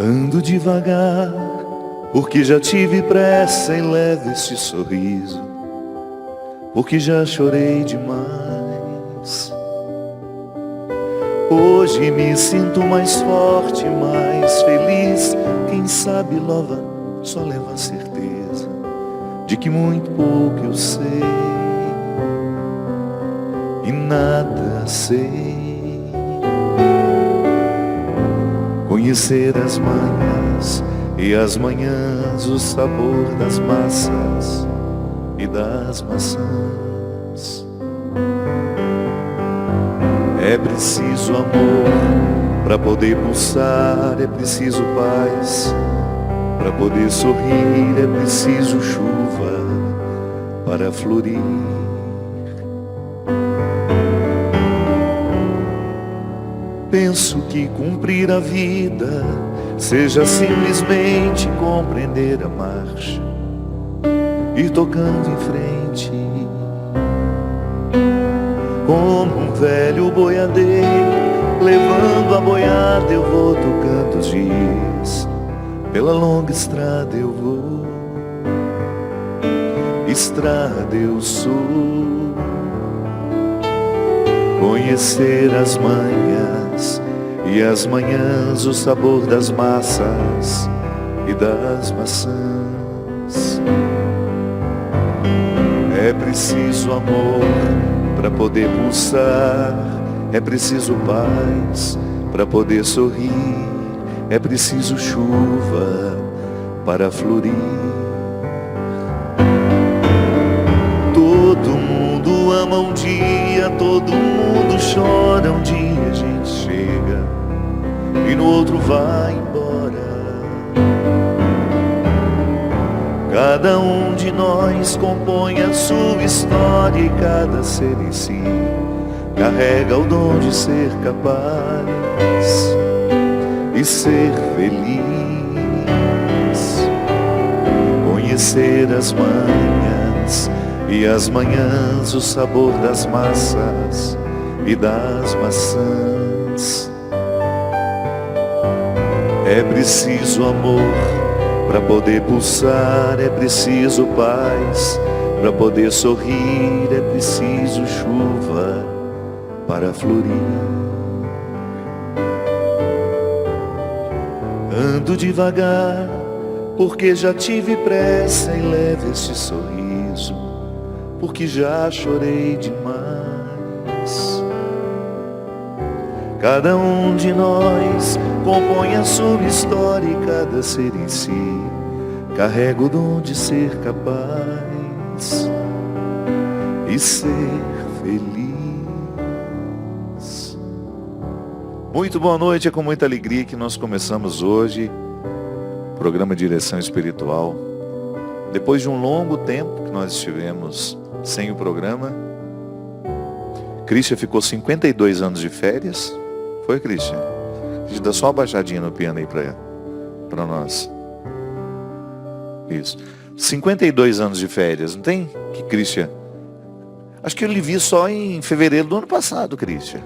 Ando devagar, porque já tive pressa em leve este sorriso, porque já chorei demais. Hoje me sinto mais forte, mais feliz. Quem sabe louva, só leva a certeza de que muito pouco eu sei e nada sei. Conhecer as manhãs e as manhãs, o sabor das massas e das maçãs. É preciso amor para poder pulsar, é preciso paz para poder sorrir, é preciso chuva para florir. Penso que cumprir a vida seja simplesmente compreender a marcha, ir tocando em frente, como um velho boiadeiro, levando a boiada eu vou tocando os dias, pela longa estrada eu vou, estrada eu sou. Conhecer as manhãs e as manhãs, o sabor das massas e das maçãs. É preciso amor para poder pulsar, é preciso paz para poder sorrir, é preciso chuva para florir. Todo mundo ama um dia, todo mundo chora um dia, a gente chega e no outro vai embora. Cada um de nós compõe a sua história e cada ser em si carrega o dom de ser capaz e ser feliz. Conhecer as manhãs e as manhãs, o sabor das massas e das maçãs. É preciso amor para poder pulsar, é preciso paz para poder sorrir, é preciso chuva para florir. Ando devagar, porque já tive pressa em leve este sorriso, porque já chorei demais. Cada um de nós compõe a sua história e cada ser em si carrega o dom de ser capaz e ser feliz. Muito boa noite, é com muita alegria que nós começamos hoje o programa Direção Espiritual. Depois de um longo tempo que nós estivemos sem o programa, Christian ficou 52 anos de férias. Foi, Christian? Dá só uma baixadinha no piano aí para nós. Isso. 52 anos de férias, não tem? Que Christian? Acho que eu lhe vi só em fevereiro do ano passado, Christian.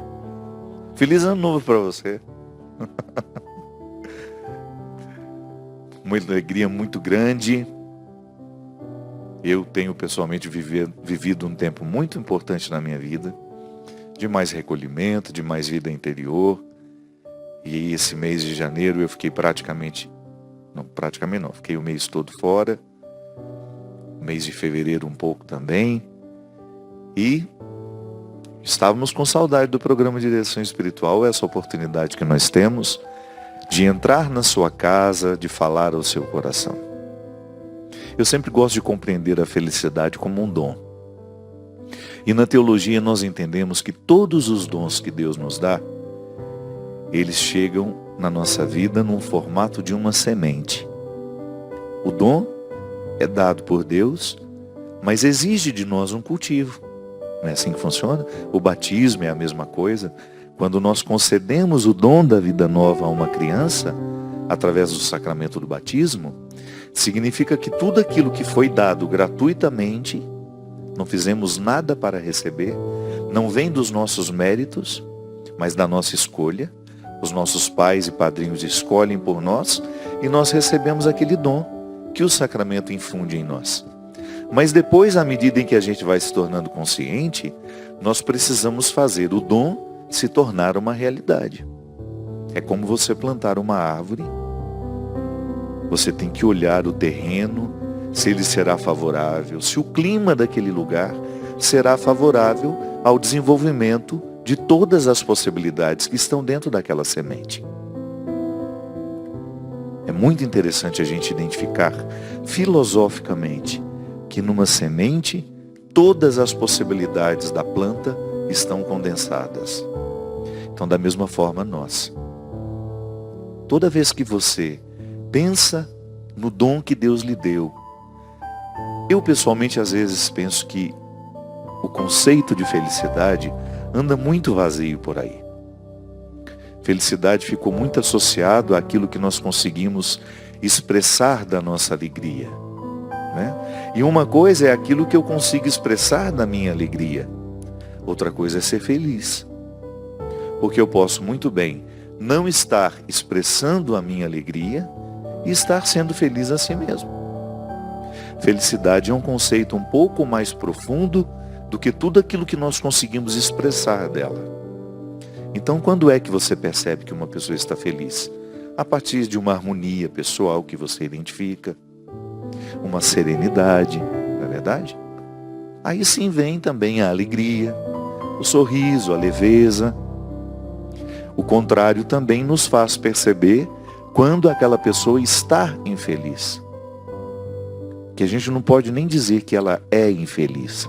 Feliz ano novo para você. Uma alegria muito grande. Eu tenho pessoalmente vivido um tempo muito importante na minha vida, de mais recolhimento, de mais vida interior. E esse mês de janeiro eu fiquei fiquei o mês todo fora. Mês de fevereiro um pouco também. E estávamos com saudade do programa de Direção Espiritual, essa oportunidade que nós temos de entrar na sua casa, de falar ao seu coração. Eu sempre gosto de compreender a felicidade como um dom. E na teologia nós entendemos que todos os dons que Deus nos dá, eles chegam na nossa vida num formato de uma semente. O dom é dado por Deus, mas exige de nós um cultivo. Não é assim que funciona? O batismo é a mesma coisa. Quando nós concedemos o dom da vida nova a uma criança, através do sacramento do batismo, significa que tudo aquilo que foi dado gratuitamente, não fizemos nada para receber, não vem dos nossos méritos, mas da nossa escolha, Os nossos pais e padrinhos escolhem por nós e nós recebemos aquele dom que o sacramento infunde em nós. Mas depois, à medida em que a gente vai se tornando consciente, nós precisamos fazer o dom se tornar uma realidade. É como você plantar uma árvore. Você tem que olhar o terreno, se ele será favorável, se o clima daquele lugar será favorável ao desenvolvimento de todas as possibilidades que estão dentro daquela semente. É muito interessante a gente identificar filosoficamente que numa semente todas as possibilidades da planta estão condensadas. Então, da mesma forma, nós. Toda vez que você pensa no dom que Deus lhe deu, eu pessoalmente às vezes penso que o conceito de felicidade anda muito vazio por aí. Felicidade ficou muito associado àquilo que nós conseguimos expressar da nossa alegria, né? E uma coisa é aquilo que eu consigo expressar da minha alegria. Outra coisa é ser feliz. Porque eu posso muito bem não estar expressando a minha alegria e estar sendo feliz a si mesmo. Felicidade é um conceito um pouco mais profundo do que tudo aquilo que nós conseguimos expressar dela. Então, quando é que você percebe que uma pessoa está feliz? A partir de uma harmonia pessoal que você identifica, uma serenidade, não é verdade? Aí sim vem também a alegria, o sorriso, a leveza. O contrário também nos faz perceber quando aquela pessoa está infeliz. Que a gente não pode nem dizer que ela é infeliz.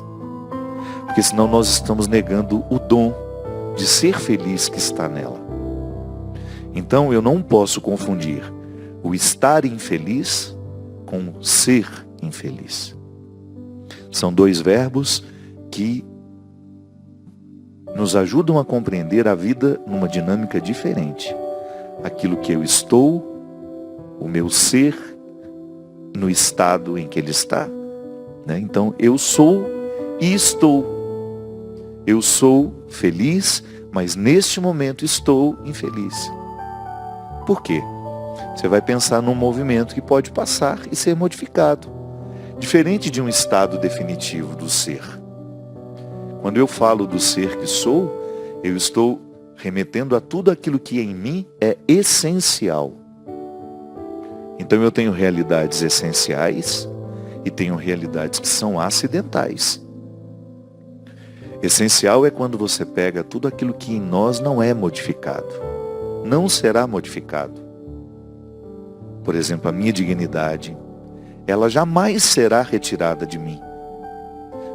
Porque senão nós estamos negando o dom de ser feliz que está nela. Então eu não posso confundir o estar infeliz com ser infeliz. São dois verbos que nos ajudam a compreender a vida numa dinâmica diferente. Aquilo que eu estou, o meu ser, no estado em que ele está, né? Então eu sou e estou. Eu sou feliz, mas neste momento estou infeliz. Por quê? Você vai pensar num movimento que pode passar e ser modificado, diferente de um estado definitivo do ser. Quando eu falo do ser que sou, eu estou remetendo a tudo aquilo que em mim é essencial. Então eu tenho realidades essenciais e tenho realidades que são acidentais. Essencial é quando você pega tudo aquilo que em nós não é modificado. Não será modificado. Por exemplo, a minha dignidade, ela jamais será retirada de mim.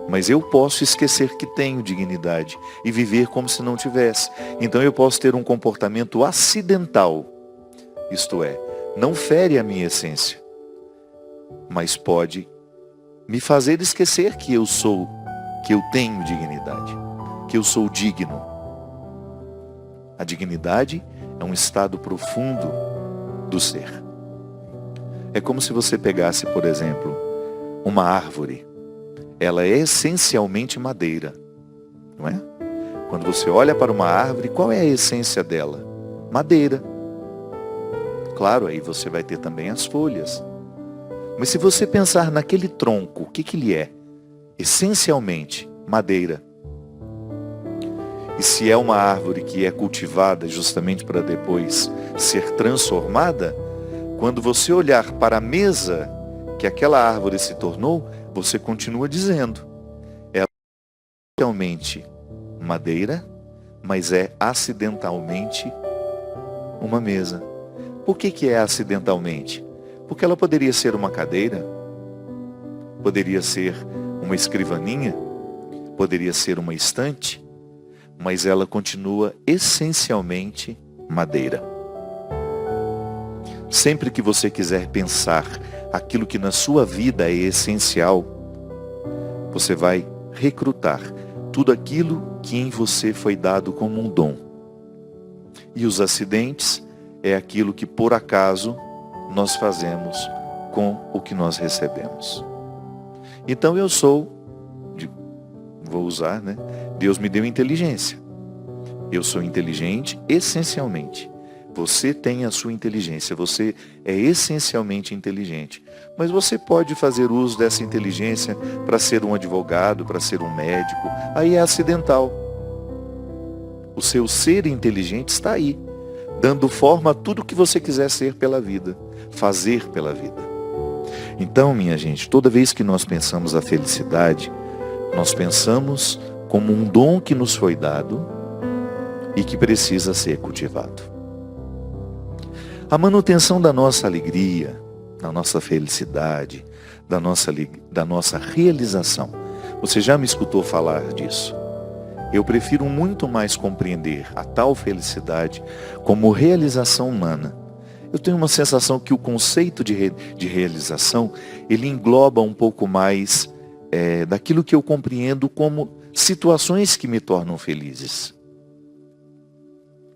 Mas eu posso esquecer que tenho dignidade e viver como se não tivesse. Então eu posso ter um comportamento acidental. Isto é, não fere a minha essência, mas pode me fazer esquecer que eu sou, que eu tenho dignidade, que eu sou digno. A dignidade é um estado profundo do ser. É como se você pegasse, por exemplo, uma árvore. Ela é essencialmente madeira, não é? Quando você olha para uma árvore, qual é a essência dela? Madeira. Claro, aí você vai ter também as folhas. Mas se você pensar naquele tronco, o que ele é? Essencialmente, madeira. E se é uma árvore que é cultivada justamente para depois ser transformada, quando você olhar para a mesa que aquela árvore se tornou, você continua dizendo, ela é realmente madeira, mas é acidentalmente uma mesa. Por que é acidentalmente? Porque ela poderia ser uma cadeira, poderia ser uma escrivaninha, poderia ser uma estante, mas ela continua essencialmente madeira. Sempre que você quiser pensar aquilo que na sua vida é essencial, você vai recrutar tudo aquilo que em você foi dado como um dom. E os acidentes é aquilo que por acaso nós fazemos com o que nós recebemos. Então eu sou, vou usar, né? Deus me deu inteligência. Eu sou inteligente essencialmente. Você tem a sua inteligência, você é essencialmente inteligente. Mas você pode fazer uso dessa inteligência para ser um advogado, para ser um médico. Aí é acidental. O seu ser inteligente está aí, dando forma a tudo que você quiser ser pela vida, fazer pela vida. Então, minha gente, toda vez que nós pensamos a felicidade, nós pensamos como um dom que nos foi dado e que precisa ser cultivado. A manutenção da nossa alegria, da nossa felicidade, da nossa realização. Você já me escutou falar disso? Eu prefiro muito mais compreender a tal felicidade como realização humana. Eu tenho uma sensação que o conceito de realização, ele engloba um pouco mais daquilo que eu compreendo como situações que me tornam felizes.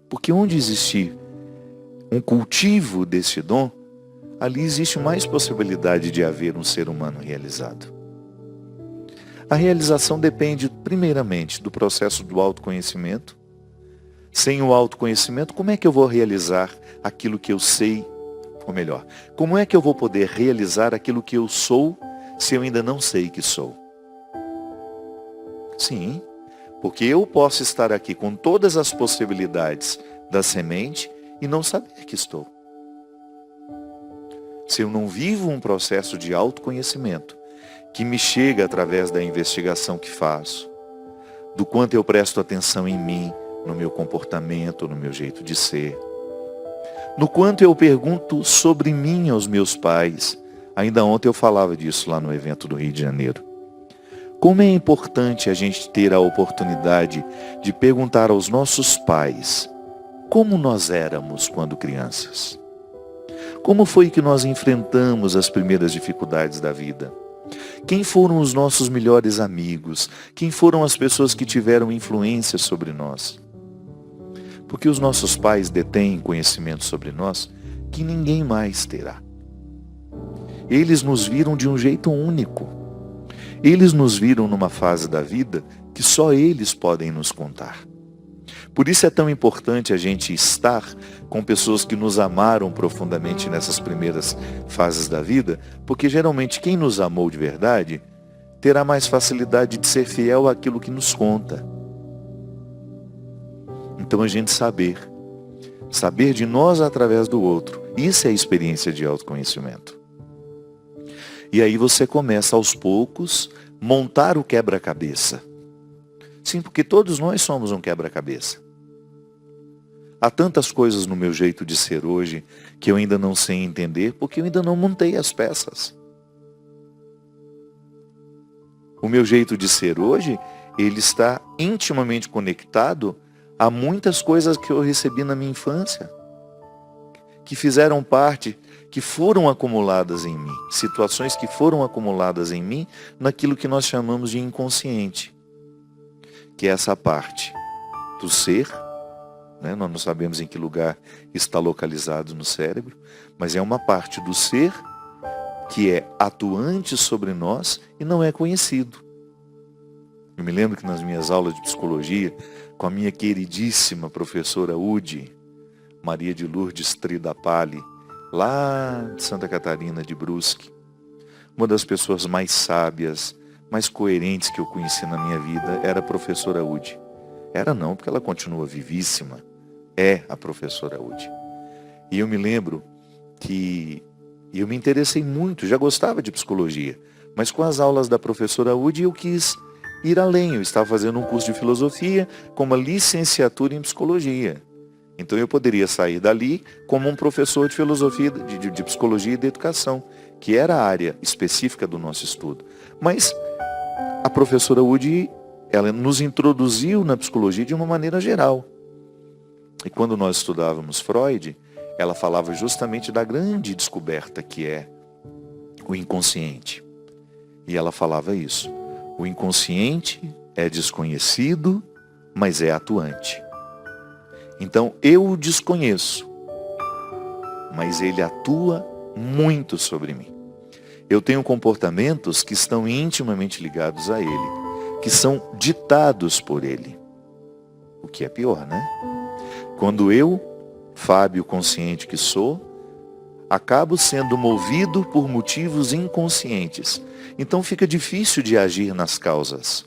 Porque onde existir um cultivo desse dom, ali existe mais possibilidade de haver um ser humano realizado. A realização depende, primeiramente, do processo do autoconhecimento. Sem o autoconhecimento, como é que eu vou realizar aquilo que eu sei? Ou melhor, como é que eu vou poder realizar aquilo que eu sou, se eu ainda não sei que sou? Sim, porque eu posso estar aqui com todas as possibilidades da semente e não saber que estou. Se eu não vivo um processo de autoconhecimento, que me chega através da investigação que faço, do quanto eu presto atenção em mim, no meu comportamento, no meu jeito de ser, no quanto eu pergunto sobre mim aos meus pais. Ainda ontem eu falava disso lá no evento do Rio de Janeiro. Como é importante a gente ter a oportunidade de perguntar aos nossos pais como nós éramos quando crianças. Como foi que nós enfrentamos as primeiras dificuldades da vida? Quem foram os nossos melhores amigos? Quem foram as pessoas que tiveram influência sobre nós? Porque os nossos pais detêm conhecimento sobre nós que ninguém mais terá. Eles nos viram de um jeito único. Eles nos viram numa fase da vida que só eles podem nos contar. Por isso é tão importante a gente estar com pessoas que nos amaram profundamente nessas primeiras fases da vida, porque geralmente quem nos amou de verdade terá mais facilidade de ser fiel àquilo que nos conta. Então a gente saber de nós através do outro, isso é a experiência de autoconhecimento. E aí você começa aos poucos montar o quebra-cabeça. Sim, porque todos nós somos um quebra-cabeça. Há tantas coisas no meu jeito de ser hoje que eu ainda não sei entender porque eu ainda não montei as peças. O meu jeito de ser hoje, ele está intimamente conectado a muitas coisas que eu recebi na minha infância, que fizeram parte, que foram acumuladas em mim, situações que foram acumuladas em mim naquilo que nós chamamos de inconsciente, que é essa parte do ser, né? Nós não sabemos em que lugar está localizado no cérebro, mas é uma parte do ser que é atuante sobre nós e não é conhecido. Eu me lembro que nas minhas aulas de psicologia, com a minha queridíssima professora Udi, Maria de Lourdes Tridapali, lá de Santa Catarina de Brusque, uma das pessoas mais sábias, mais coerentes que eu conheci na minha vida era a professora Udi. Era não, porque ela continua vivíssima. É a professora Udi. E eu me lembro que eu me interessei muito, já gostava de psicologia, mas com as aulas da professora Udi eu quis ir além. Eu estava fazendo um curso de filosofia com uma licenciatura em psicologia. Então eu poderia sair dali como um professor de filosofia, de psicologia e de educação, que era a área específica do nosso estudo. Mas a professora Udi, ela nos introduziu na psicologia de uma maneira geral. E quando nós estudávamos Freud, ela falava justamente da grande descoberta que é o inconsciente. E ela falava isso. O inconsciente é desconhecido, mas é atuante. Então eu o desconheço, mas ele atua muito sobre mim. Eu tenho comportamentos que estão intimamente ligados a ele, que são ditados por ele. O que é pior, né? Quando eu Fábio consciente que sou, acabo sendo movido por motivos inconscientes. Então fica difícil de agir nas causas.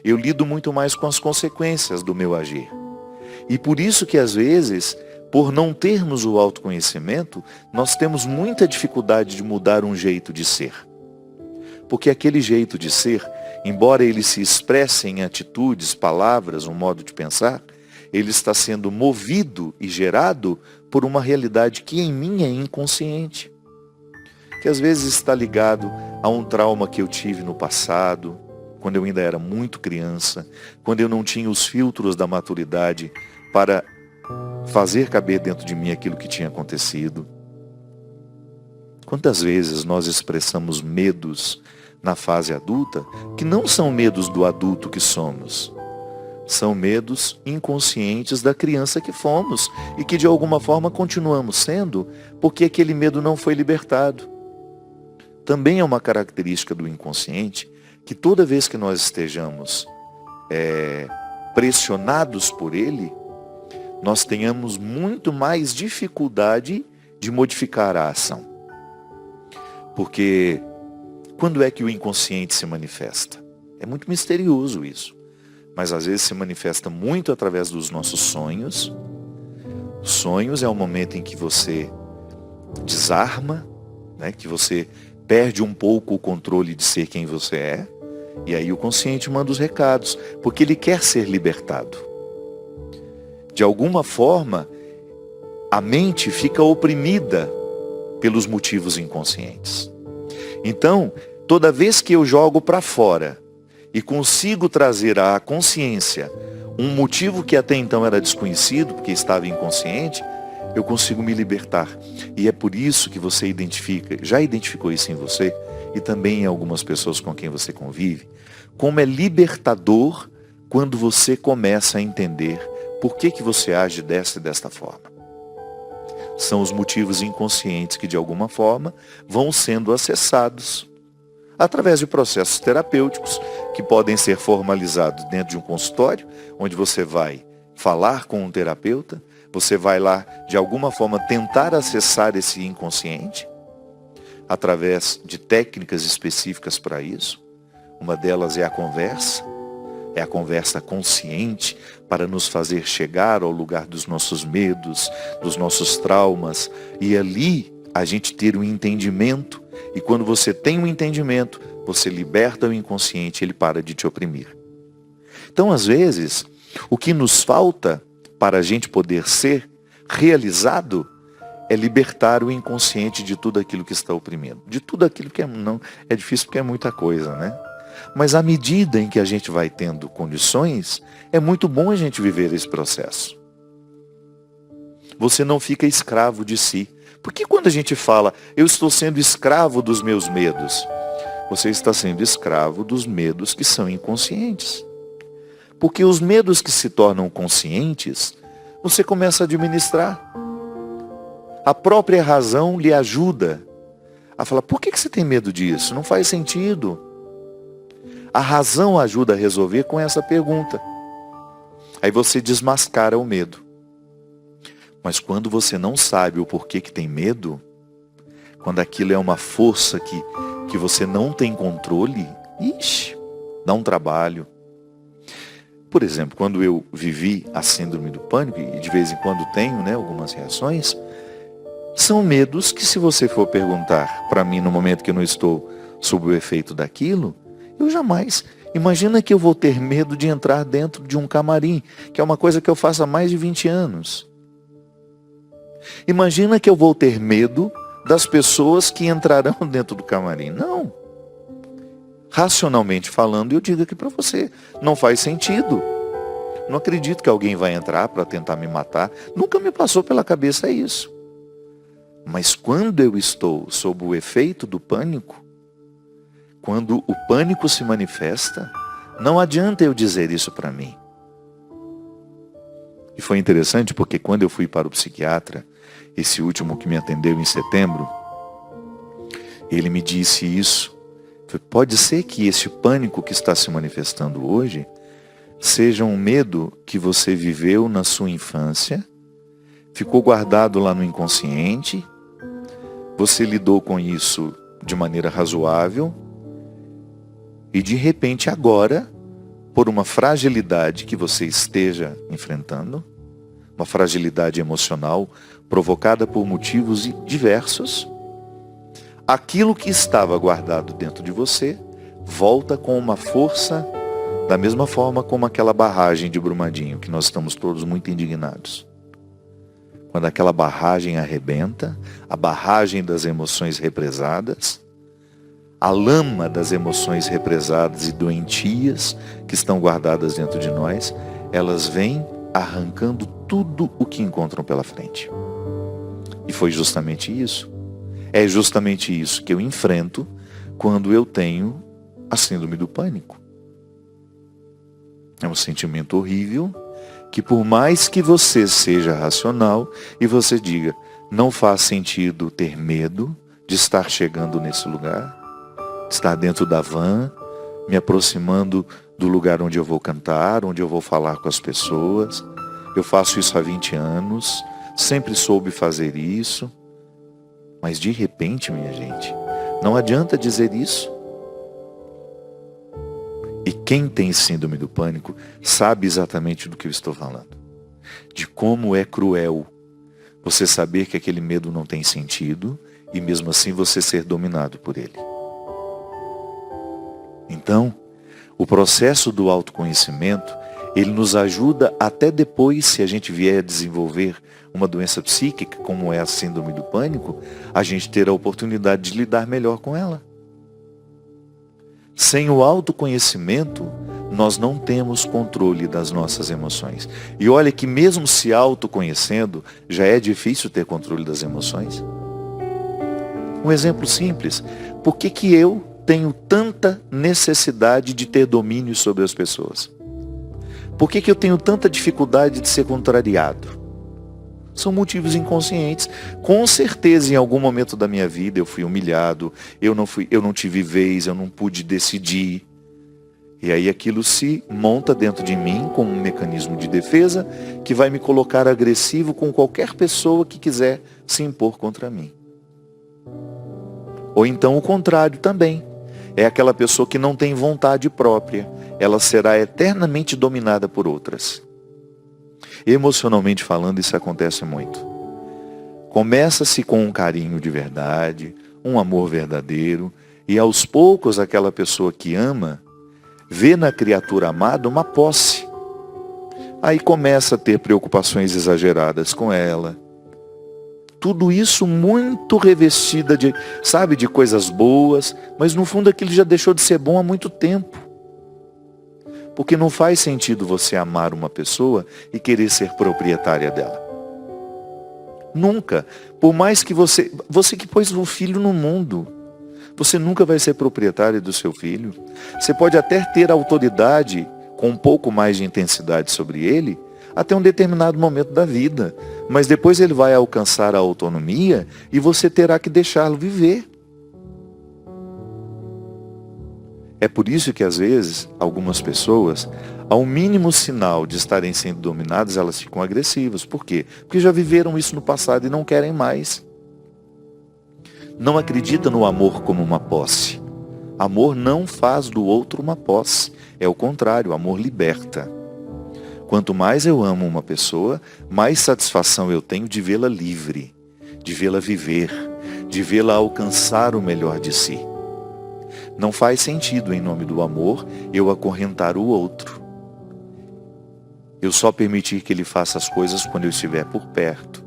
Eu lido muito mais com as consequências do meu agir. E por isso que às vezes, por não termos o autoconhecimento, nós temos muita dificuldade de mudar um jeito de ser. Porque aquele jeito de ser, embora ele se expresse em atitudes, palavras, um modo de pensar, ele está sendo movido e gerado por uma realidade que em mim é inconsciente. Que às vezes está ligado a um trauma que eu tive no passado, quando eu ainda era muito criança, quando eu não tinha os filtros da maturidade para fazer caber dentro de mim aquilo que tinha acontecido. Quantas vezes nós expressamos medos na fase adulta que não são medos do adulto que somos, são medos inconscientes da criança que fomos e que de alguma forma continuamos sendo porque aquele medo não foi libertado. Também é uma característica do inconsciente que toda vez que nós estejamos pressionados por ele, nós tenhamos muito mais dificuldade de modificar a ação. Porque quando é que o inconsciente se manifesta? É muito misterioso isso. Mas às vezes se manifesta muito através dos nossos sonhos. Sonhos é o momento em que você desarma, né? Que você perde um pouco o controle de ser quem você é. E aí o consciente manda os recados, porque ele quer ser libertado. De alguma forma, a mente fica oprimida pelos motivos inconscientes. Então, toda vez que eu jogo para fora e consigo trazer à consciência um motivo que até então era desconhecido, porque estava inconsciente, eu consigo me libertar. E é por isso que você já identificou isso em você, e também em algumas pessoas com quem você convive, como é libertador quando você começa a entender por que você age desta forma. São os motivos inconscientes que de alguma forma vão sendo acessados através de processos terapêuticos que podem ser formalizados dentro de um consultório, onde você vai falar com um terapeuta, você vai lá de alguma forma tentar acessar esse inconsciente através de técnicas específicas para isso. Uma delas é a conversa consciente para nos fazer chegar ao lugar dos nossos medos, dos nossos traumas, e ali a gente ter um entendimento, e quando você tem um entendimento, você liberta o inconsciente, ele para de te oprimir. Então, às vezes, o que nos falta para a gente poder ser realizado é libertar o inconsciente de tudo aquilo que está oprimindo. De tudo aquilo que não é difícil porque é muita coisa, né? Mas à medida em que a gente vai tendo condições, é muito bom a gente viver esse processo. Você não fica escravo de si. Porque quando a gente fala, eu estou sendo escravo dos meus medos, você está sendo escravo dos medos que são inconscientes. Porque os medos que se tornam conscientes, você começa a administrar. A própria razão lhe ajuda a falar, por que você tem medo disso? Não faz sentido. A razão ajuda a resolver com essa pergunta. Aí você desmascara o medo. Mas quando você não sabe o porquê que tem medo, quando aquilo é uma força que você não tem controle, dá um trabalho. Por exemplo, quando eu vivi a síndrome do pânico, e de vez em quando tenho, né, algumas reações, são medos que, se você for perguntar para mim no momento que eu não estou sob o efeito daquilo, eu jamais. Imagina que eu vou ter medo de entrar dentro de um camarim, que é uma coisa que eu faço há mais de 20 anos. Imagina que eu vou ter medo das pessoas que entrarão dentro do camarim. Não. Racionalmente falando, eu digo aqui para você, não faz sentido. Não acredito que alguém vai entrar para tentar me matar. Nunca me passou pela cabeça isso. Mas quando eu estou sob o efeito do pânico, quando o pânico se manifesta, não adianta eu dizer isso para mim. E foi interessante porque quando eu fui para o psiquiatra, esse último que me atendeu em setembro, ele me disse isso. Pode ser que esse pânico que está se manifestando hoje seja um medo que você viveu na sua infância, ficou guardado lá no inconsciente, você lidou com isso de maneira razoável, e de repente agora, por uma fragilidade que você esteja enfrentando, uma fragilidade emocional provocada por motivos diversos, aquilo que estava guardado dentro de você volta com uma força, da mesma forma como aquela barragem de Brumadinho, que nós estamos todos muito indignados. Quando aquela barragem arrebenta, a barragem das emoções represadas, a lama das emoções represadas e doentias que estão guardadas dentro de nós, elas vêm arrancando tudo o que encontram pela frente. E foi justamente isso. É justamente isso que eu enfrento quando eu tenho a síndrome do pânico. É um sentimento horrível que, por mais que você seja racional e você diga, não faz sentido ter medo de estar chegando nesse lugar, de estar dentro da van, me aproximando do lugar onde eu vou cantar, onde eu vou falar com as pessoas. Eu faço isso há 20 anos, sempre soube fazer isso. Mas de repente, minha gente, não adianta dizer isso. E quem tem síndrome do pânico sabe exatamente do que eu estou falando. De como é cruel você saber que aquele medo não tem sentido e mesmo assim você ser dominado por ele. Então, o processo do autoconhecimento, ele nos ajuda até depois, se a gente vier a desenvolver uma doença psíquica, como é a síndrome do pânico, a gente ter a oportunidade de lidar melhor com ela. Sem o autoconhecimento, nós não temos controle das nossas emoções. E olha que mesmo se autoconhecendo, já é difícil ter controle das emoções. Um exemplo simples. Por que eu tenho tanta necessidade de ter domínio sobre as pessoas? Por que eu tenho tanta dificuldade de ser contrariado? São motivos inconscientes. Com certeza, em algum momento da minha vida, eu fui humilhado, eu não tive vez, eu não pude decidir. E aí aquilo se monta dentro de mim como um mecanismo de defesa que vai me colocar agressivo com qualquer pessoa que quiser se impor contra mim. Ou então o contrário também. É aquela pessoa que não tem vontade própria. Ela será eternamente dominada por outras. Emocionalmente falando, isso acontece muito. Começa-se com um carinho de verdade, um amor verdadeiro, e aos poucos aquela pessoa que ama, vê na criatura amada uma posse. Aí começa a ter preocupações exageradas com ela. Tudo isso muito revestida de coisas boas, mas no fundo aquilo já deixou de ser bom há muito tempo. Porque não faz sentido você amar uma pessoa e querer ser proprietária dela. Nunca. Por mais que você que pôs um filho no mundo, você nunca vai ser proprietário do seu filho. Você pode até ter autoridade com um pouco mais de intensidade sobre ele, até um determinado momento da vida. Mas depois ele vai alcançar a autonomia e você terá que deixá-lo viver. É por isso que às vezes, algumas pessoas, ao mínimo sinal de estarem sendo dominadas, elas ficam agressivas. Por quê? Porque já viveram isso no passado e não querem mais. Não acredita no amor como uma posse. Amor não faz do outro uma posse. É o contrário, amor liberta. Quanto mais eu amo uma pessoa, mais satisfação eu tenho de vê-la livre, de vê-la viver, de vê-la alcançar o melhor de si. Não faz sentido, em nome do amor, eu acorrentar o outro. Eu só permitir que ele faça as coisas quando eu estiver por perto.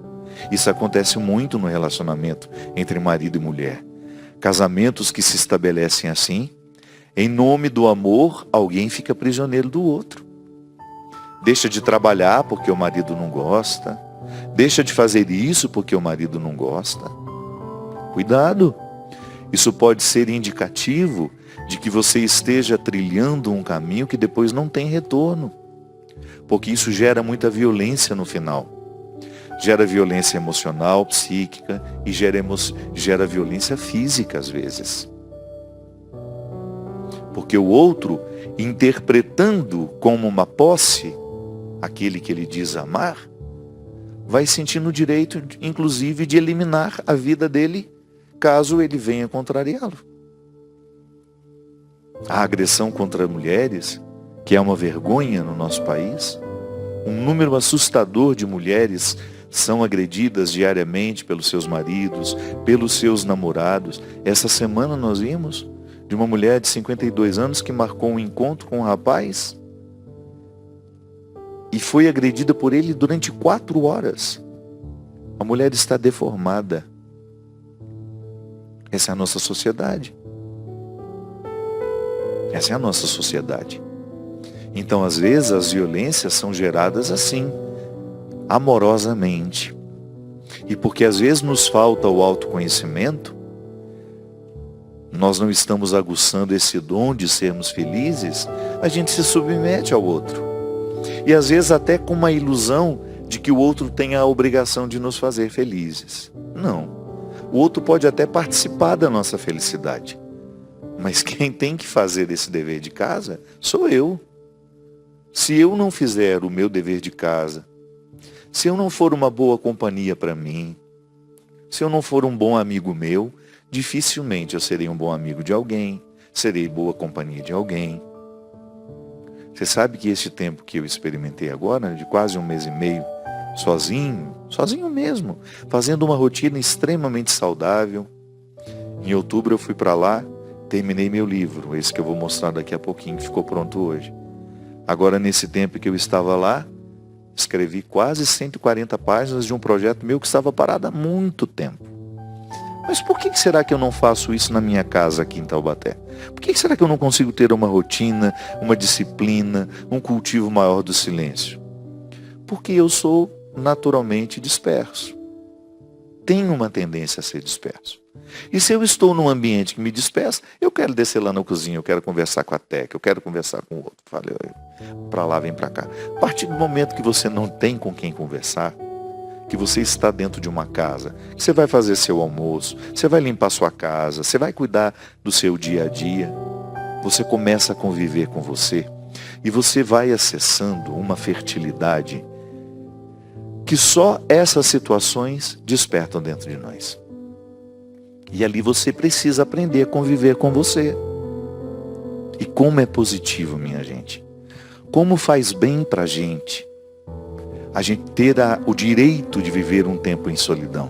Isso acontece muito no relacionamento entre marido e mulher. Casamentos que se estabelecem assim, em nome do amor, alguém fica prisioneiro do outro. Deixa de trabalhar porque o marido não gosta. Deixa de fazer isso porque o marido não gosta. Cuidado! Isso pode ser indicativo de que você esteja trilhando um caminho que depois não tem retorno. Porque isso gera muita violência no final. Gera violência emocional, psíquica e gera violência física às vezes. Porque o outro, interpretando como uma posse aquele que ele diz amar, vai sentindo o direito, inclusive, de eliminar a vida dele, caso ele venha contrariá-lo. A agressão contra mulheres, que é uma vergonha no nosso país, um número assustador de mulheres são agredidas diariamente pelos seus maridos, pelos seus namorados. Essa semana nós vimos de uma mulher de 52 anos que marcou um encontro com um rapaz e foi agredida por ele durante 4 horas. A mulher está deformada. Essa é a nossa sociedade. Essa é a nossa sociedade. Então, às vezes, as violências são geradas assim, amorosamente. E porque às vezes nos falta o autoconhecimento, nós não estamos aguçando esse dom de sermos felizes, a gente se submete ao outro. E às vezes até com uma ilusão de que o outro tem a obrigação de nos fazer felizes. Não. O outro pode até participar da nossa felicidade. Mas quem tem que fazer esse dever de casa sou eu. Se eu não fizer o meu dever de casa, se eu não for uma boa companhia para mim, se eu não for um bom amigo meu, dificilmente eu serei um bom amigo de alguém, serei boa companhia de alguém. Você sabe que esse tempo que eu experimentei agora, de quase 1 mês e meio, sozinho mesmo, fazendo uma rotina extremamente saudável. Em outubro eu fui para lá, terminei meu livro, esse que eu vou mostrar daqui a pouquinho, que ficou pronto hoje. Agora, nesse tempo que eu estava lá, escrevi quase 140 páginas de um projeto meu que estava parado há muito tempo. Mas por que será que eu não faço isso na minha casa aqui em Taubaté? Por que será que eu não consigo ter uma rotina, uma disciplina, um cultivo maior do silêncio? Porque eu sou naturalmente disperso. Tenho uma tendência a ser disperso. E se eu estou num ambiente que me dispersa, eu quero descer lá na cozinha, eu quero conversar com a Teca, eu quero conversar com o outro. Falei, para lá, vem para cá. A partir do momento que você não tem com quem conversar, que você está dentro de uma casa, que você vai fazer seu almoço, você vai limpar sua casa, você vai cuidar do seu dia a dia, você começa a conviver com você e você vai acessando uma fertilidade que só essas situações despertam dentro de nós. E ali você precisa aprender a conviver com você. E como é positivo, minha gente. Como faz bem pra gente a gente ter o direito de viver um tempo em solidão.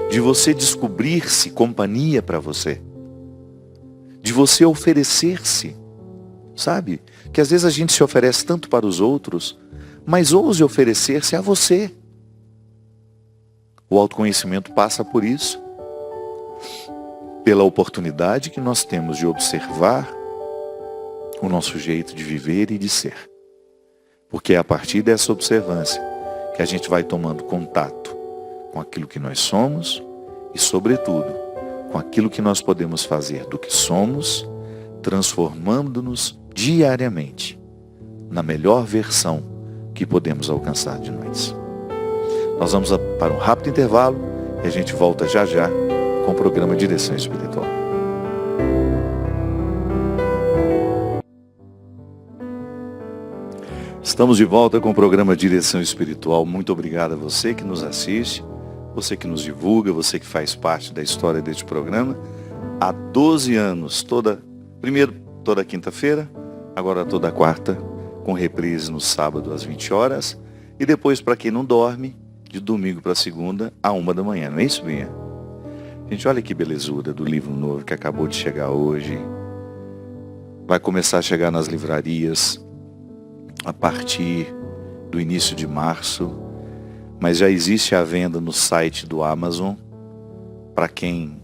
De você descobrir-se companhia para você. De você oferecer-se. Sabe? Que às vezes a gente se oferece tanto para os outros, mas ouse oferecer-se a você. O autoconhecimento passa por isso. Pela oportunidade que nós temos de observar o nosso jeito de viver e de ser. Porque é a partir dessa observância que a gente vai tomando contato com aquilo que nós somos e, sobretudo, com aquilo que nós podemos fazer do que somos, transformando-nos diariamente na melhor versão que podemos alcançar de nós. Nós vamos para um rápido intervalo e a gente volta já já com o programa Direção Espiritual. Estamos de volta com o programa Direção Espiritual. Muito obrigado a você que nos assiste, você que nos divulga, você que faz parte da história deste programa. Há 12 anos, primeiro toda quinta-feira, agora toda quarta, com reprise no sábado às 20 horas. E depois, para quem não dorme, de domingo para segunda, à 1 da manhã. Não é isso, Binha? Gente, olha que belezura do livro novo que acabou de chegar hoje. Vai começar a chegar nas livrarias a partir do início de março, mas já existe a venda no site do Amazon. Para quem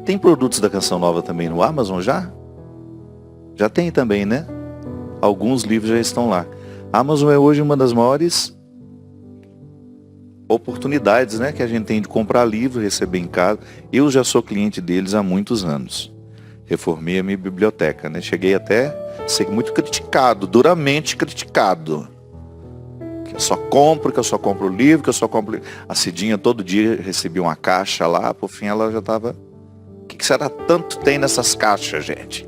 tem produtos da Canção Nova também no Amazon já? Já tem também, né? Alguns livros já estão lá. A Amazon é hoje uma das maiores oportunidades, né, que a gente tem de comprar livro, receber em casa. Eu já sou cliente deles há muitos anos. Reformei a minha biblioteca, né? Cheguei até a ser muito criticado, duramente criticado. Que eu só compro livro, que eu só compro... A Cidinha todo dia recebia uma caixa lá, por fim ela já estava... O que será tanto tem nessas caixas, gente?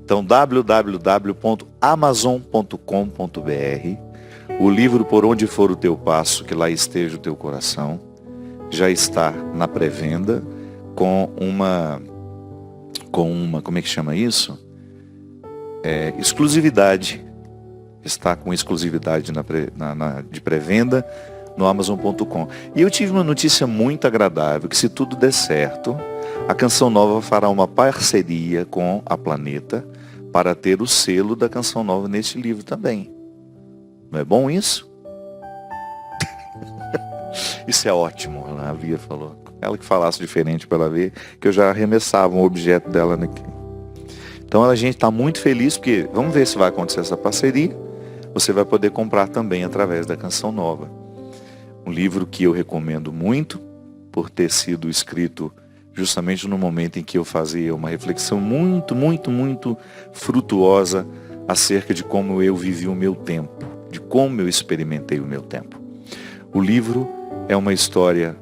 Então, www.amazon.com.br. O livro Por Onde For o Teu Passo, que lá esteja o teu coração, já está na pré-venda com uma, como é que chama isso? Exclusividade. Está com exclusividade de pré-venda no Amazon.com. E eu tive uma notícia muito agradável, que se tudo der certo, a Canção Nova fará uma parceria com a Planeta para ter o selo da Canção Nova neste livro também. Não é bom isso? Isso é ótimo, a Bia falou. Ela que falasse diferente para ela ver, que eu já arremessava um objeto dela aqui. Então a gente está muito feliz, porque vamos ver se vai acontecer essa parceria. Você vai poder comprar também através da Canção Nova. Um livro que eu recomendo muito, por ter sido escrito justamente no momento em que eu fazia uma reflexão muito, muito, muito frutuosa acerca de como eu vivi o meu tempo, de como eu experimentei o meu tempo. O livro é uma história,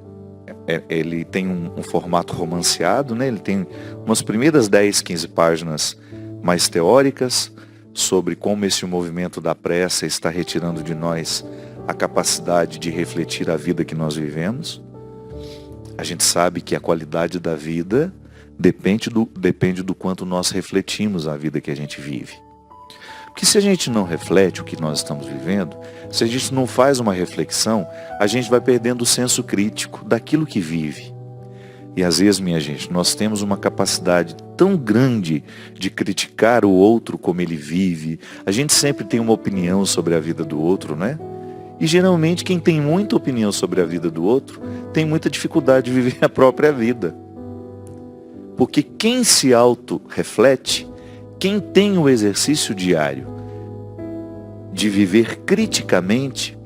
ele tem um formato romanceado, né? Ele tem umas primeiras 10, 15 páginas mais teóricas, sobre como esse movimento da pressa está retirando de nós a capacidade de refletir a vida que nós vivemos. A gente sabe que a qualidade da vida depende do quanto nós refletimos a vida que a gente vive. Porque se a gente não reflete o que nós estamos vivendo, se a gente não faz uma reflexão, a gente vai perdendo o senso crítico daquilo que vive. E às vezes, minha gente, nós temos uma capacidade tão grande de criticar o outro como ele vive. A gente sempre tem uma opinião sobre a vida do outro, né? E geralmente quem tem muita opinião sobre a vida do outro tem muita dificuldade de viver a própria vida. Porque quem se auto-reflete, quem tem o exercício diário de viver criticamente,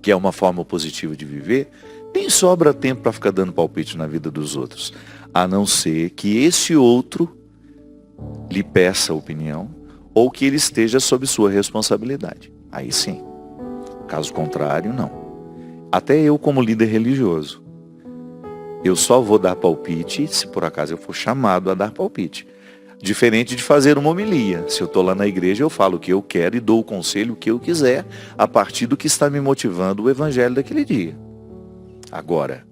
que é uma forma positiva de viver, nem sobra tempo para ficar dando palpite na vida dos outros, a não ser que esse outro lhe peça opinião ou que ele esteja sob sua responsabilidade. Aí sim. Caso contrário, não. Até eu, como líder religioso, eu só vou dar palpite se por acaso eu for chamado a dar palpite. Diferente de fazer uma homilia. Se eu estou lá na igreja, eu falo o que eu quero e dou o conselho que eu quiser a partir do que está me motivando o evangelho daquele dia. Agora,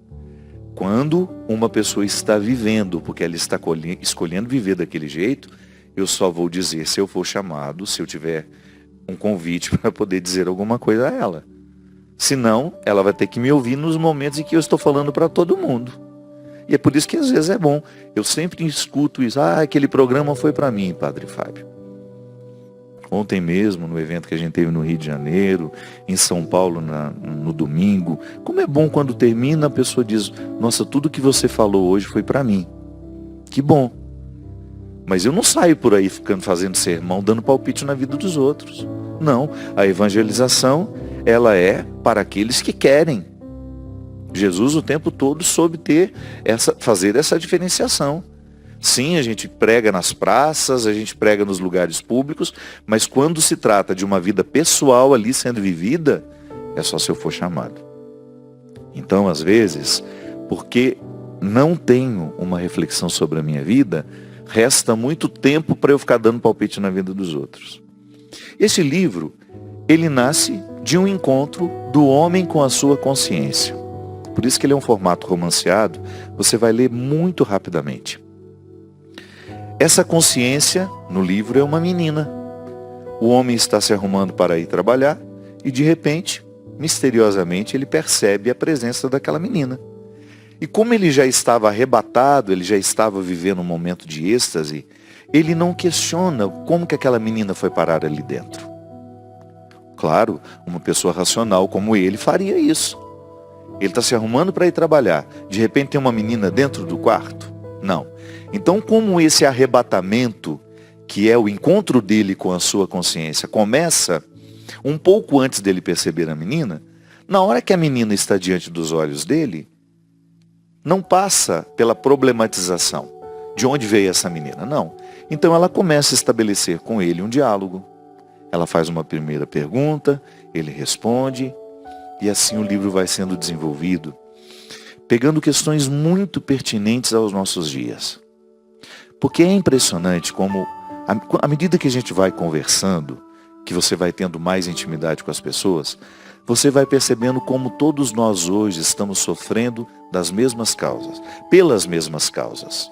quando uma pessoa está vivendo, porque ela está escolhendo viver daquele jeito, eu só vou dizer se eu for chamado, se eu tiver um convite para poder dizer alguma coisa a ela. Senão, ela vai ter que me ouvir nos momentos em que eu estou falando para todo mundo. E é por isso que às vezes é bom. Eu sempre escuto isso. Aquele programa foi para mim, Padre Fábio. Ontem mesmo, no evento que a gente teve no Rio de Janeiro, em São Paulo, no domingo. Como é bom quando termina, a pessoa diz: nossa, tudo que você falou hoje foi para mim. Que bom. Mas eu não saio por aí fazendo sermão, dando palpite na vida dos outros. Não, a evangelização, ela é para aqueles que querem. Jesus o tempo todo soube fazer essa diferenciação. Sim, a gente prega nas praças, a gente prega nos lugares públicos, mas quando se trata de uma vida pessoal ali sendo vivida, é só se eu for chamado. Então, às vezes, porque não tenho uma reflexão sobre a minha vida, resta muito tempo para eu ficar dando palpite na vida dos outros. Esse livro, ele nasce de um encontro do homem com a sua consciência. Por isso que ele é um formato romanceado, você vai ler muito rapidamente. Essa consciência, no livro, é uma menina. O homem está se arrumando para ir trabalhar e, de repente, misteriosamente, ele percebe a presença daquela menina. E como ele já estava arrebatado, ele já estava vivendo um momento de êxtase, ele não questiona como que aquela menina foi parar ali dentro. Claro, uma pessoa racional como ele faria isso. Ele está se arrumando para ir trabalhar. De repente tem uma menina dentro do quarto? Não. Então, como esse arrebatamento, que é o encontro dele com a sua consciência, começa um pouco antes dele perceber a menina, na hora que a menina está diante dos olhos dele, não passa pela problematização. De onde veio essa menina? Não. Então ela começa a estabelecer com ele um diálogo. Ela faz uma primeira pergunta, ele responde, e assim o livro vai sendo desenvolvido, pegando questões muito pertinentes aos nossos dias. Porque é impressionante como, à medida que a gente vai conversando, que você vai tendo mais intimidade com as pessoas, você vai percebendo como todos nós hoje estamos sofrendo das mesmas causas, pelas mesmas causas.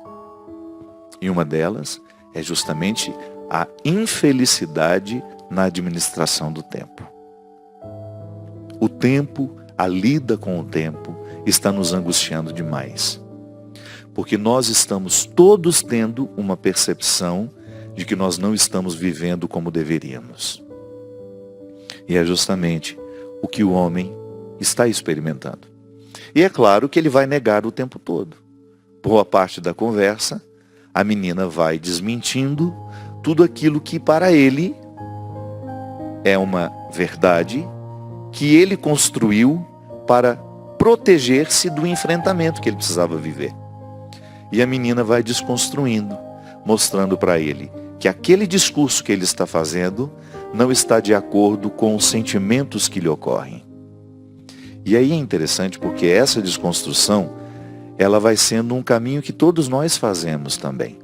E uma delas é justamente a infelicidade na administração do tempo. O tempo, a lida com o tempo, está nos angustiando demais. Porque nós estamos todos tendo uma percepção de que nós não estamos vivendo como deveríamos. E é justamente o que o homem está experimentando. E é claro que ele vai negar o tempo todo. Boa parte da conversa, a menina vai desmentindo tudo aquilo que para ele é uma verdade que ele construiu para proteger-se do enfrentamento que ele precisava viver. E a menina vai desconstruindo, mostrando para ele que aquele discurso que ele está fazendo não está de acordo com os sentimentos que lhe ocorrem. E aí é interessante porque essa desconstrução, ela vai sendo um caminho que todos nós fazemos também.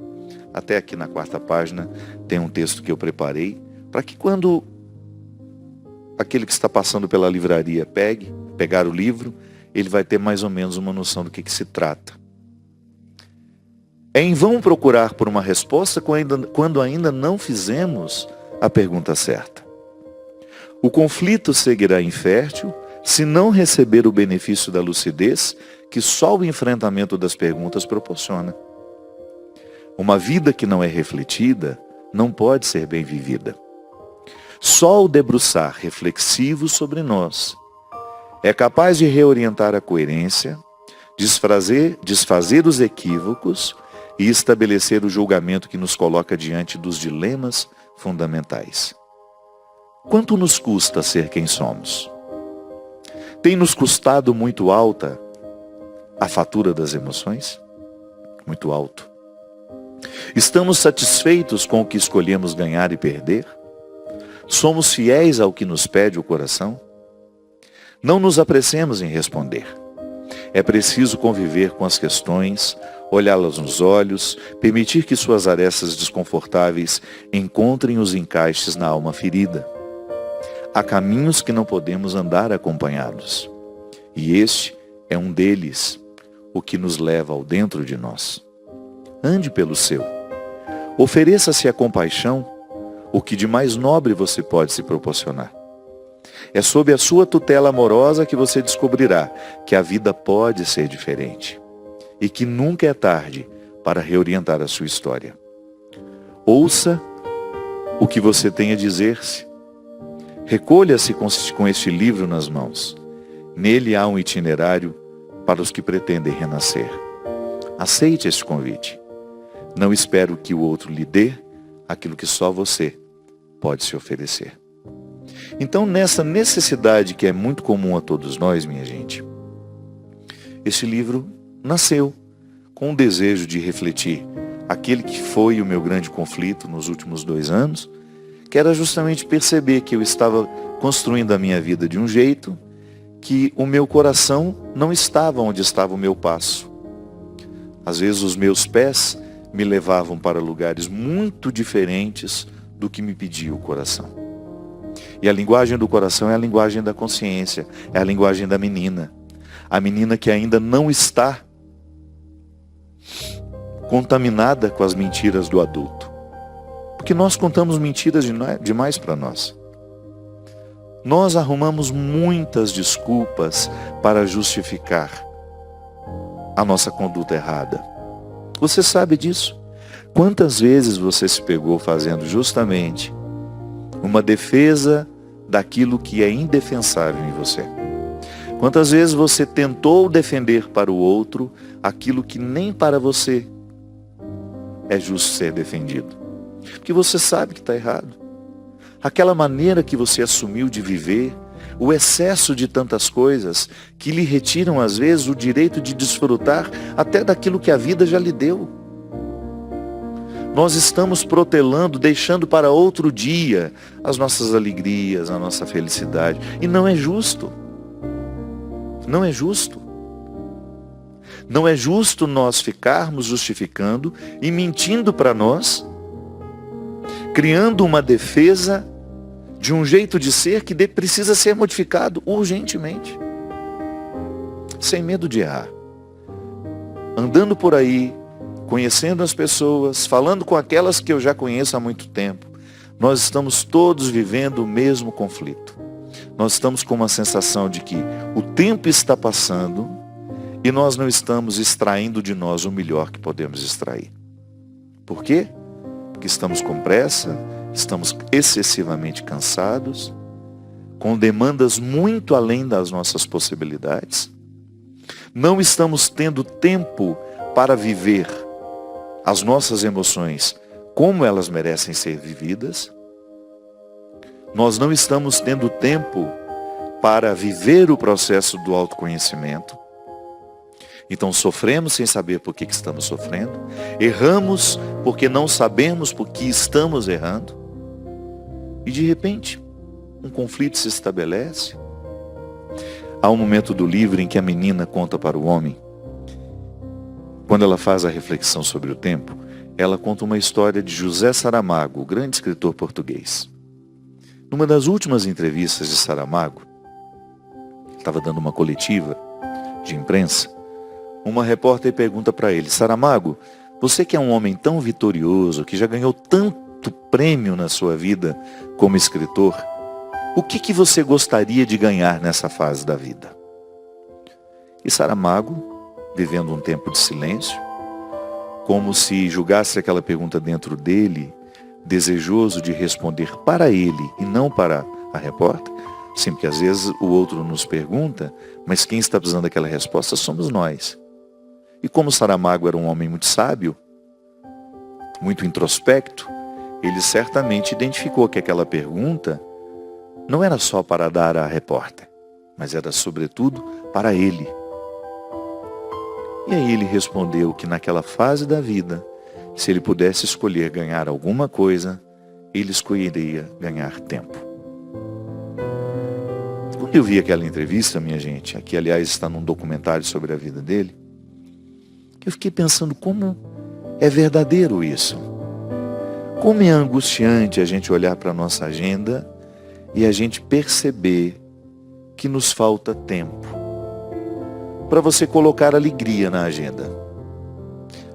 Até aqui na 4ª página tem um texto que eu preparei, para que quando aquele que está passando pela livraria pegar o livro, ele vai ter mais ou menos uma noção do que se trata. É em vão procurar por uma resposta quando ainda não fizemos a pergunta certa. O conflito seguirá infértil se não receber o benefício da lucidez que só o enfrentamento das perguntas proporciona. Uma vida que não é refletida não pode ser bem vivida. Só o debruçar reflexivo sobre nós é capaz de reorientar a coerência, desfazer os equívocos e estabelecer o julgamento que nos coloca diante dos dilemas fundamentais. Quanto nos custa ser quem somos? Tem nos custado muito alta a fatura das emoções? Muito alto. Estamos satisfeitos com o que escolhemos ganhar e perder? Somos fiéis ao que nos pede o coração? Não nos apressemos em responder. É preciso conviver com as questões, olhá-las nos olhos, permitir que suas arestas desconfortáveis encontrem os encaixes na alma ferida. Há caminhos que não podemos andar acompanhados. E este é um deles, o que nos leva ao dentro de nós. Ande pelo seu. Ofereça-se a compaixão, o que de mais nobre você pode se proporcionar. É sob a sua tutela amorosa que você descobrirá que a vida pode ser diferente e que nunca é tarde para reorientar a sua história. Ouça o que você tem a dizer-se. Recolha-se com este livro nas mãos. Nele há um itinerário para os que pretendem renascer. Aceite este convite. Não espero que o outro lhe dê aquilo que só você pode se oferecer. Então, nessa necessidade que é muito comum a todos nós, minha gente, esse livro nasceu com o desejo de refletir aquele que foi o meu grande conflito nos últimos 2 anos, que era justamente perceber que eu estava construindo a minha vida de um jeito que o meu coração não estava onde estava o meu passo. Às vezes os meus pés me levavam para lugares muito diferentes do que me pedia o coração. E a linguagem do coração é a linguagem da consciência, é a linguagem da menina. A menina que ainda não está contaminada com as mentiras do adulto. Porque nós contamos mentiras demais para nós. Nós arrumamos muitas desculpas para justificar a nossa conduta errada. Você sabe disso? Quantas vezes você se pegou fazendo justamente uma defesa daquilo que é indefensável em você? Quantas vezes você tentou defender para o outro aquilo que nem para você é justo ser defendido? Porque você sabe que está errado. Aquela maneira que você assumiu de viver, o excesso de tantas coisas que lhe retiram às vezes o direito de desfrutar até daquilo que a vida já lhe deu. Nós estamos protelando, deixando para outro dia as nossas alegrias, a nossa felicidade. E não é justo. Não é justo. Não é justo nós ficarmos justificando e mentindo para nós, criando uma defesa de um jeito de ser que precisa ser modificado urgentemente. Sem medo de errar. Andando por aí, conhecendo as pessoas, falando com aquelas que eu já conheço há muito tempo, nós estamos todos vivendo o mesmo conflito. Nós estamos com uma sensação de que o tempo está passando e nós não estamos extraindo de nós o melhor que podemos extrair. Por quê? Porque estamos com pressa, estamos excessivamente cansados, com demandas muito além das nossas possibilidades. Não estamos tendo tempo para viver as nossas emoções como elas merecem ser vividas. Nós não estamos tendo tempo para viver o processo do autoconhecimento. Então sofremos sem saber por que estamos sofrendo. Erramos porque não sabemos por que estamos errando. E de repente, um conflito se estabelece. Há um momento do livro em que a menina conta para o homem, quando ela faz a reflexão sobre o tempo, ela conta uma história de José Saramago, o grande escritor português. Numa das últimas entrevistas de Saramago, estava dando uma coletiva de imprensa, uma repórter pergunta para ele: Saramago, você que é um homem tão vitorioso, que já ganhou tanto prêmio na sua vida como escritor, o que você gostaria de ganhar nessa fase da vida? E Saramago, vivendo um tempo de silêncio, como se julgasse aquela pergunta dentro dele, desejoso de responder para ele e não para a repórter, sim, porque às vezes o outro nos pergunta, mas quem está precisando daquela resposta somos nós. E como Saramago era um homem muito sábio, muito introspecto, ele certamente identificou que aquela pergunta não era só para dar à repórter, mas era sobretudo para ele. E aí ele respondeu que naquela fase da vida, se ele pudesse escolher ganhar alguma coisa, ele escolheria ganhar tempo. Quando eu vi aquela entrevista, minha gente, aqui aliás está num documentário sobre a vida dele, eu fiquei pensando como é verdadeiro isso. Como é angustiante a gente olhar para a nossa agenda e a gente perceber que nos falta tempo para você colocar alegria na agenda,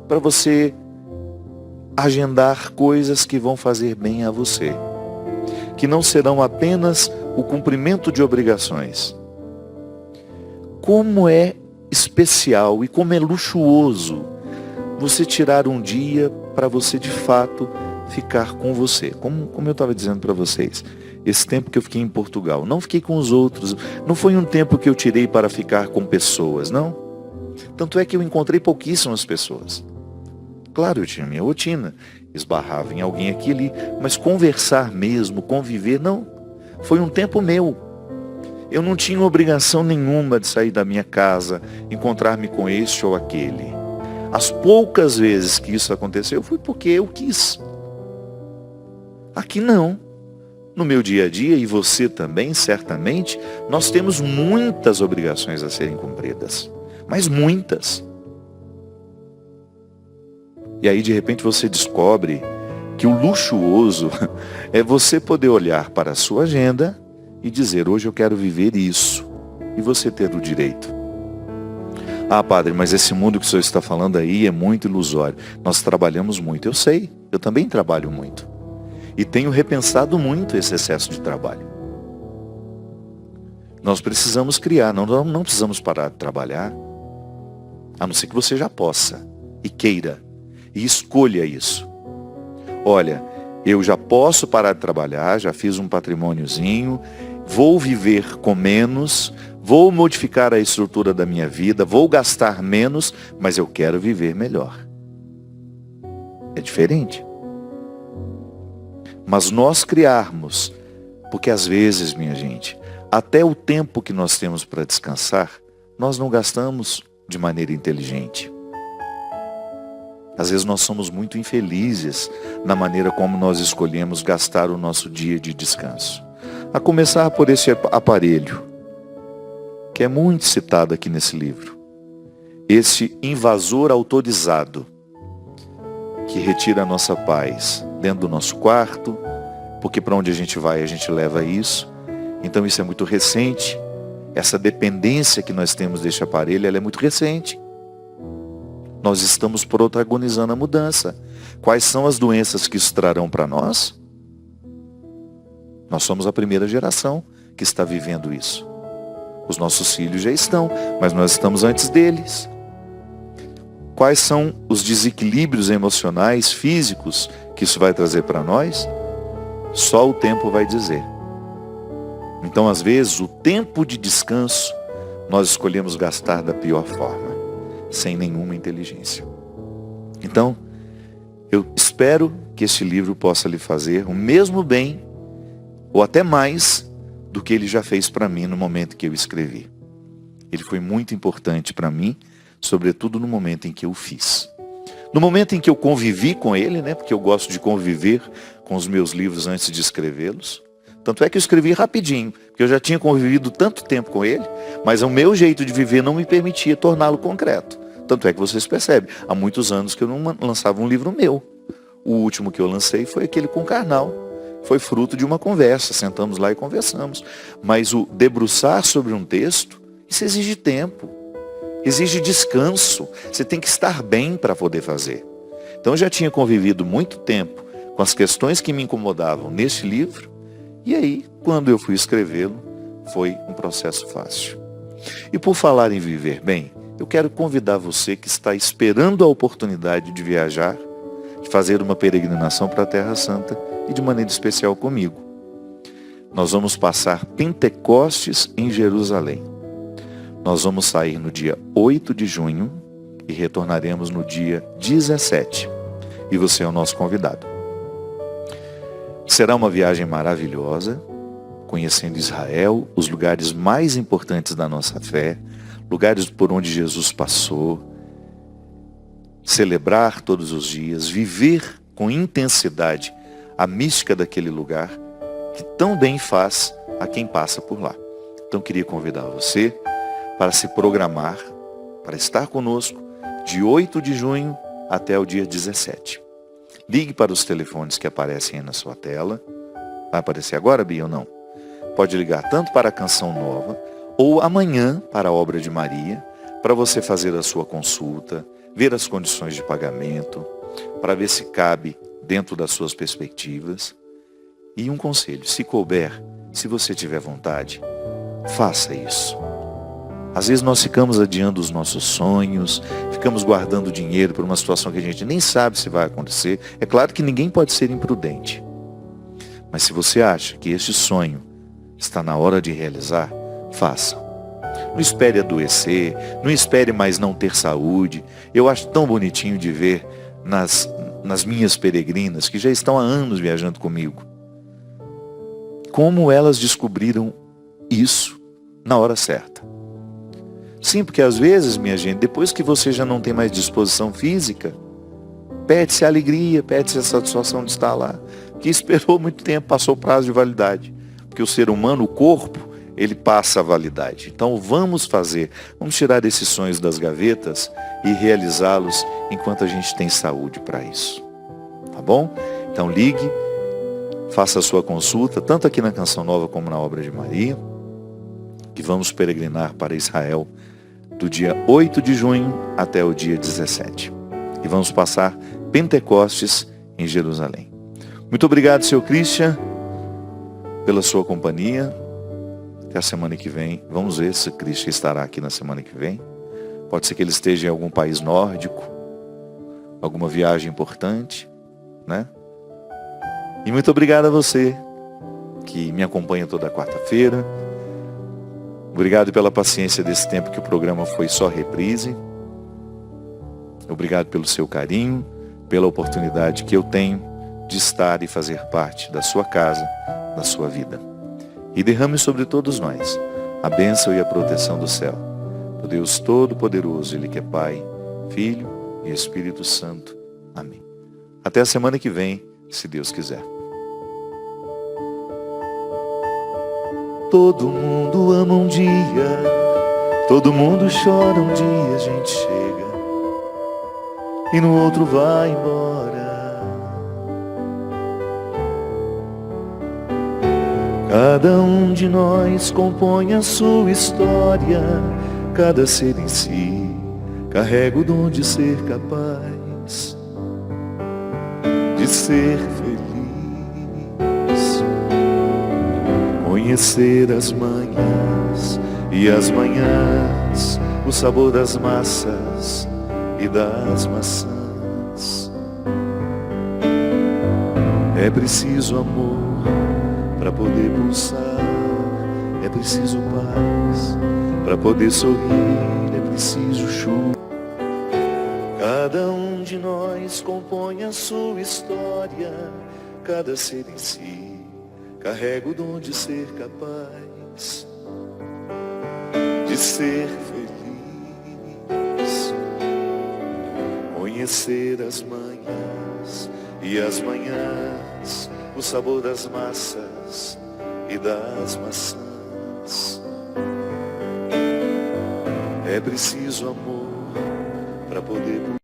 para você agendar coisas que vão fazer bem a você, que não serão apenas o cumprimento de obrigações. Como é especial e como é luxuoso você tirar um dia para você de fato ficar com você. Como eu estava dizendo para vocês, esse tempo que eu fiquei em Portugal, não fiquei com os outros, não foi um tempo que eu tirei para ficar com pessoas, não. Tanto é que eu encontrei pouquíssimas pessoas. Claro, eu tinha minha rotina, esbarrava em alguém aqui e ali, mas conversar mesmo, conviver, não. Foi um tempo meu. Eu não tinha obrigação nenhuma de sair da minha casa, encontrar-me com este ou aquele. As poucas vezes que isso aconteceu foi porque eu quis. Aqui não. No meu dia a dia, e você também, certamente, nós temos muitas obrigações a serem cumpridas. Mas muitas. E aí, de repente, você descobre que o luxuoso é você poder olhar para a sua agenda e dizer, hoje eu quero viver isso. E você ter o direito. Ah, padre, mas esse mundo que o senhor está falando aí é muito ilusório. Nós trabalhamos muito. Eu sei, eu também trabalho muito. E tenho repensado muito esse excesso de trabalho. Nós precisamos criar, não precisamos parar de trabalhar. A não ser que você já possa e queira. E escolha isso. Olha, eu já posso parar de trabalhar, já fiz um patrimôniozinho, vou viver com menos, vou modificar a estrutura da minha vida, vou gastar menos, mas eu quero viver melhor. É diferente. Mas nós criarmos, porque às vezes, minha gente, até o tempo que nós temos para descansar, nós não gastamos de maneira inteligente. Às vezes nós somos muito infelizes na maneira como nós escolhemos gastar o nosso dia de descanso. A começar por esse aparelho, que é muito citado aqui nesse livro. Esse invasor autorizado, que retira a nossa paz dentro do nosso quarto, porque para onde a gente vai, a gente leva isso. Então isso é muito recente. Essa dependência que nós temos deste aparelho, ela é muito recente. Nós estamos protagonizando a mudança. Quais são as doenças que isso trarão para nós? Nós somos a primeira geração que está vivendo isso. Os nossos filhos já estão, mas nós estamos antes deles. Quais são os desequilíbrios emocionais, físicos, que isso vai trazer para nós? Só o tempo vai dizer. Então, às vezes, o tempo de descanso, nós escolhemos gastar da pior forma, sem nenhuma inteligência. Então, eu espero que este livro possa lhe fazer o mesmo bem, ou até mais, do que ele já fez para mim no momento que eu escrevi. Ele foi muito importante para mim, sobretudo no momento em que eu fiz. No momento em que eu convivi com ele, né, porque eu gosto de conviver com os meus livros antes de escrevê-los. Tanto é que eu escrevi rapidinho, porque eu já tinha convivido tanto tempo com ele, mas o meu jeito de viver não me permitia torná-lo concreto. Tanto é que vocês percebem, há muitos anos que eu não lançava um livro meu. O último que eu lancei foi aquele com Karnal. Foi fruto de uma conversa, sentamos lá e conversamos. Mas o debruçar sobre um texto, isso exige tempo, exige descanso. Você tem que estar bem para poder fazer. Então eu já tinha convivido muito tempo com as questões que me incomodavam neste livro. E aí, quando eu fui escrevê-lo, foi um processo fácil. E por falar em viver bem, eu quero convidar você que está esperando a oportunidade de viajar, de fazer uma peregrinação para a Terra Santa e de maneira especial comigo. Nós vamos passar Pentecostes em Jerusalém. Nós vamos sair no dia 8 de junho e retornaremos no dia 17. E você é o nosso convidado. Será uma viagem maravilhosa, conhecendo Israel, os lugares mais importantes da nossa fé, lugares por onde Jesus passou, celebrar todos os dias, viver com intensidade a mística daquele lugar, que tão bem faz a quem passa por lá. Então queria convidar você para se programar, para estar conosco, de 8 de junho até o dia 17. Ligue para os telefones que aparecem aí na sua tela. Vai aparecer agora, Bia, ou não? Pode ligar tanto para a Canção Nova, ou amanhã para a Obra de Maria, para você fazer a sua consulta, ver as condições de pagamento, para ver se cabe dentro das suas perspectivas. E um conselho, se couber, se você tiver vontade, faça isso. Às vezes nós ficamos adiando os nossos sonhos, ficamos guardando dinheiro por uma situação que a gente nem sabe se vai acontecer. É claro que ninguém pode ser imprudente. Mas se você acha que este sonho está na hora de realizar, faça. Não espere adoecer, não espere mais não ter saúde. Eu acho tão bonitinho de ver nas minhas peregrinas, que já estão há anos viajando comigo, como elas descobriram isso na hora certa. Sim, porque às vezes, minha gente, depois que você já não tem mais disposição física, perde-se a alegria, perde-se a satisfação de estar lá. Que esperou muito tempo, passou o prazo de validade. Porque o ser humano, o corpo, ele passa a validade. Então vamos tirar esses sonhos das gavetas e realizá-los enquanto a gente tem saúde para isso. Tá bom? Então ligue, faça a sua consulta, tanto aqui na Canção Nova como na Obra de Maria, que vamos peregrinar para Israel do dia 8 de junho até o dia 17. E vamos passar Pentecostes em Jerusalém. Muito obrigado, seu Christian, pela sua companhia. Até a semana que vem. Vamos ver se o Christian estará aqui na semana que vem. Pode ser que ele esteja em algum país nórdico, alguma viagem importante, né? E muito obrigado a você que me acompanha toda quarta-feira. Obrigado pela paciência desse tempo que o programa foi só reprise. Obrigado pelo seu carinho, pela oportunidade que eu tenho de estar e fazer parte da sua casa, da sua vida. E derrame sobre todos nós a bênção e a proteção do céu, do Deus Todo-Poderoso, Ele que é Pai, Filho e Espírito Santo. Amém. Até a semana que vem, se Deus quiser. Todo mundo ama um dia, todo mundo chora um dia, a gente chega e no outro vai embora. Cada um de nós compõe a sua história, cada ser em si carrega o dom de ser capaz de ser feliz, conhecer as manhãs e as manhãs, o sabor das massas e das maçãs. É preciso amor para poder pulsar, é preciso paz para poder sorrir, é preciso chuva. Cada um de nós compõe a sua história, cada ser em si carrega o dom de ser capaz de ser feliz, conhecer as manhãs e as manhãs, o sabor das massas e das maçãs. É preciso amor para poder